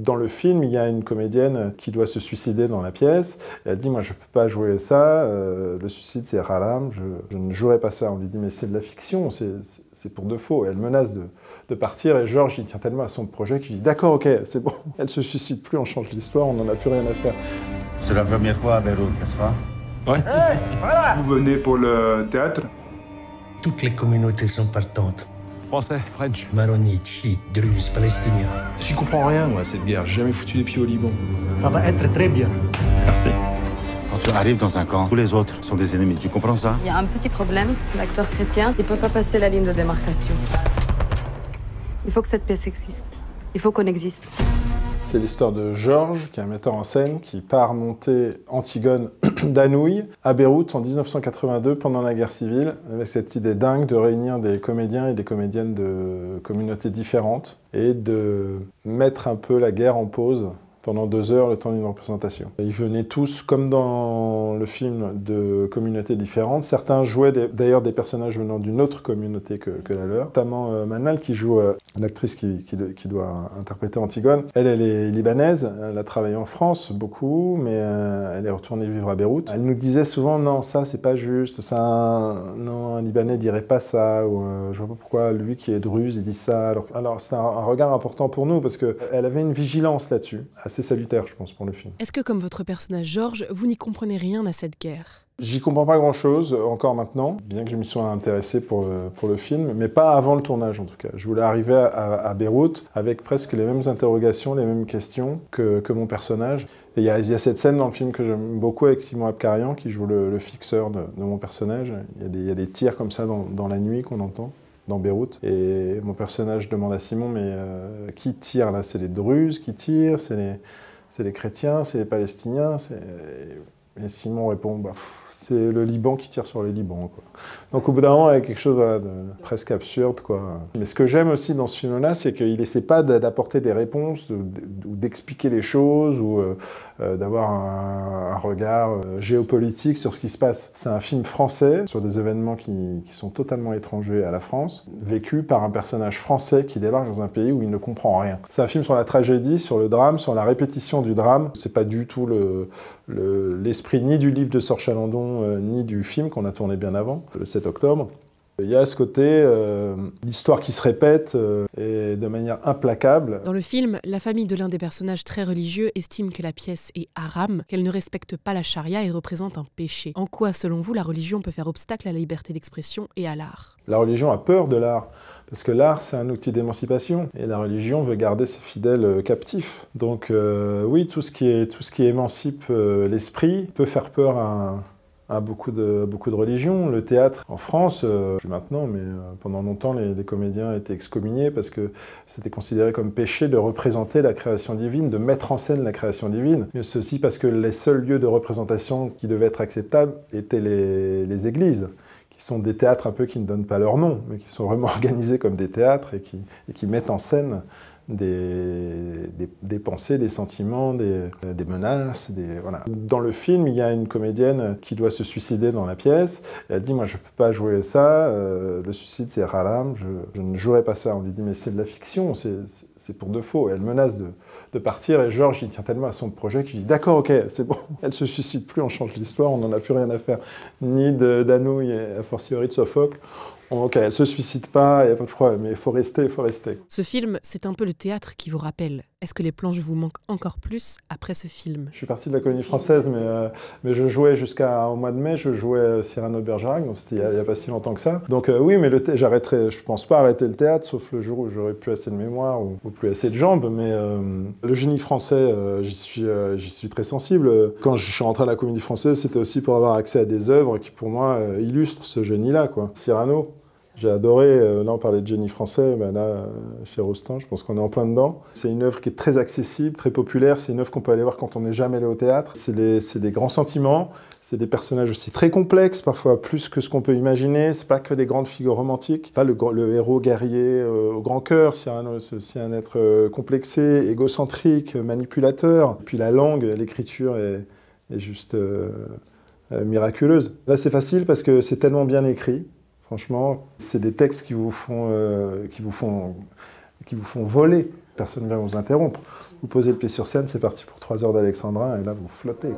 Dans le film, il y a une comédienne qui doit se suicider dans la pièce. Elle dit, moi je peux pas jouer ça, le suicide c'est haram, je ne jouerai pas ça. On lui dit, mais c'est de la fiction, c'est pour de faux. Et elle menace de partir et Georges il tient tellement à son projet qu'il dit, d'accord, ok, c'est bon, elle se suicide plus, on change l'histoire, on n'en a plus rien à faire. C'est la première fois à Beyrouth, n'est-ce pas? Ouais. Hey, voilà. Vous venez pour le théâtre? Toutes les communautés sont partantes. Français, French. Maronites, chiites, druzes, palestiniens. J'y comprends rien, moi, à cette guerre. J'ai jamais foutu les pieds au Liban. Ça va être très bien. Merci. Quand tu arrives dans un camp, tous les autres sont des ennemis. Tu comprends ça? Il y a un petit problème. L'acteur chrétien, il peut pas passer la ligne de démarcation. Il faut que cette pièce existe. Il faut qu'on existe. C'est l'histoire de Georges, qui est un metteur en scène, qui part monter Antigone d'Anouilh à Beyrouth en 1982 pendant la guerre civile, avec cette idée dingue de réunir des comédiens et des comédiennes de communautés différentes et de mettre un peu la guerre en pause pendant 2 heures, le temps d'une représentation. Ils venaient tous, comme dans le film, de communautés différentes. Certains jouaient d'ailleurs des personnages venant d'une autre communauté que la leur. Notamment Manal, qui joue l'actrice qui doit interpréter Antigone. Elle est libanaise, elle a travaillé en France beaucoup, mais elle est retournée vivre à Beyrouth. Elle nous disait souvent, non, ça c'est pas juste, ça, non, un Libanais dirait pas ça, ou je vois pas pourquoi lui qui est druze, il dit ça. Alors c'est un regard important pour nous, parce qu'elle avait une vigilance là-dessus, assez salutaire, je pense, pour le film. Est-ce que, comme votre personnage Georges, vous n'y comprenez rien à cette guerre? J'y comprends pas grand-chose, encore maintenant, bien que je m'y sois intéressé pour le film, mais pas avant le tournage en tout cas. Je voulais arriver à Beyrouth avec presque les mêmes interrogations, les mêmes questions que mon personnage. Et il y a cette scène dans le film que j'aime beaucoup avec Simon Abkarian, qui joue le fixeur de mon personnage. Il y a des tirs comme ça dans la nuit qu'on entend dans Beyrouth. Et mon personnage demande à Simon, mais qui tire là? C'est les Druzes qui tirent? C'est les chrétiens? C'est les Palestiniens? Et Simon répond, bah, c'est le Liban qui tire sur les Libans, quoi. Donc au bout d'un moment, il y a quelque chose de presque absurde, quoi. Mais ce que j'aime aussi dans ce film-là, c'est qu'il n'essaie pas d'apporter des réponses, ou d'expliquer les choses, ou d'avoir un regard géopolitique sur ce qui se passe. C'est un film français, sur des événements qui sont totalement étrangers à la France, vécu par un personnage français qui débarque dans un pays où il ne comprend rien. C'est un film sur la tragédie, sur le drame, sur la répétition du drame. C'est pas du tout l'esprit ni du livre de Sor Chalandon, ni du film qu'on a tourné bien avant, le 7 octobre. Il y a ce côté, l'histoire qui se répète et de manière implacable. Dans le film, la famille de l'un des personnages très religieux estime que la pièce est haram, qu'elle ne respecte pas la charia et représente un péché. En quoi, selon vous, la religion peut faire obstacle à la liberté d'expression et à l'art? La religion a peur de l'art, parce que l'art, c'est un outil d'émancipation, et la religion veut garder ses fidèles captifs. Donc oui, tout ce qui émancipe l'esprit peut faire peur à beaucoup de religions. Le théâtre, en France, plus maintenant, mais pendant longtemps, les comédiens étaient excommuniés parce que c'était considéré comme péché de représenter la création divine, de mettre en scène la création divine. Mais ceci parce que les seuls lieux de représentation qui devaient être acceptables étaient les églises, qui sont des théâtres un peu qui ne donnent pas leur nom, mais qui sont vraiment organisés comme des théâtres et qui mettent en scène des pensées, des sentiments, des menaces, voilà. Dans le film, il y a une comédienne qui doit se suicider dans la pièce. Elle dit, moi je peux pas jouer ça, le suicide c'est haram, je ne jouerai pas ça. On lui dit, mais c'est de la fiction, c'est pour de faux. Et elle menace de partir et Georges il tient tellement à son projet qu'il dit, d'accord, ok, c'est bon, elle se suicide plus, on change l'histoire, on n'en a plus rien à faire, ni d'Anouilh et a fortiori de Sophocle. Ok, elle ne se suicide pas, il n'y a pas de problème, mais il faut rester, il faut rester. Ce film, c'est un peu le théâtre qui vous rappelle. Est-ce que les planches vous manquent encore plus après ce film? Je suis parti de la Comédie Française, mais je jouais jusqu'au mois de mai, je jouais Cyrano de Bergerac, donc c'était il n'y a pas si longtemps que ça. Donc oui, mais j'arrêterai, je ne pense pas arrêter le théâtre, sauf le jour où j'aurai plus assez de mémoire ou plus assez de jambes, mais le génie français, j'y suis très sensible. Quand je suis rentré à la Comédie Française, c'était aussi pour avoir accès à des œuvres qui, pour moi, illustrent ce génie-là, quoi. Cyrano. J'ai adoré, là on parlait de génie français, ben là, chez Rostand, je pense qu'on est en plein dedans. C'est une œuvre qui est très accessible, très populaire, c'est une œuvre qu'on peut aller voir quand on n'est jamais allé au théâtre. C'est des grands sentiments, c'est des personnages aussi très complexes, parfois plus que ce qu'on peut imaginer, c'est pas que des grandes figures romantiques, pas le héros guerrier au grand cœur, c'est aussi un être complexé, égocentrique, manipulateur. Puis la langue, l'écriture est juste miraculeuse. Là c'est facile parce que c'est tellement bien écrit. Franchement, c'est des textes qui vous font voler. Personne ne vient vous interrompre. Vous posez le pied sur scène, c'est parti pour 3 heures d'alexandrin, et là, vous flottez.